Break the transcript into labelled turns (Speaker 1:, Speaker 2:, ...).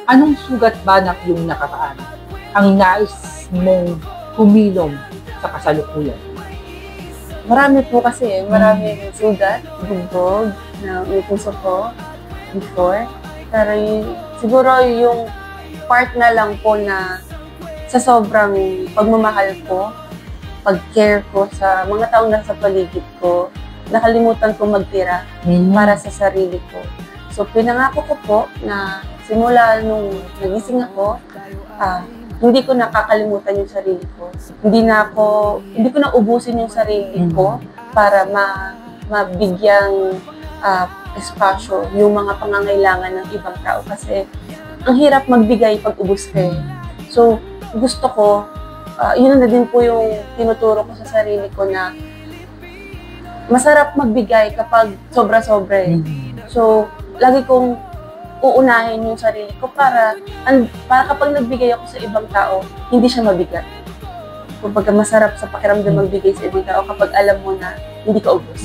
Speaker 1: Anong sugat ba ng iyong nakaraan ang nais mong humilom sa kasalukuyan?
Speaker 2: Marami po kasi, maraming sugat, bugbog na may puso ko before. Pero siguro yung part na lang po na sa sobrang pagmamahal ko, pag-care ko sa mga taong nasa paligid ko, nakalimutan ko magtira para sa sarili ko. So pinangako ko po na simula nung nagising ako, hindi ko nakakalimutan yung sarili ko. Hindi ko na ubusin yung sarili ko para mabigyang espasyo yung mga pangangailangan ng ibang tao kasi ang hirap magbigay pag ubus ka. So gusto ko, yun na din po yung tinuturo ko sa sarili ko na masarap magbigay kapag sobra-sobra. So lagi kong uunahin yung sarili ko para kapag nagbigay ako sa ibang tao, hindi siya mabigat. Kumbaga masarap sa pakiramdam magbigay sa ibang tao kapag alam mo na hindi ka ubos.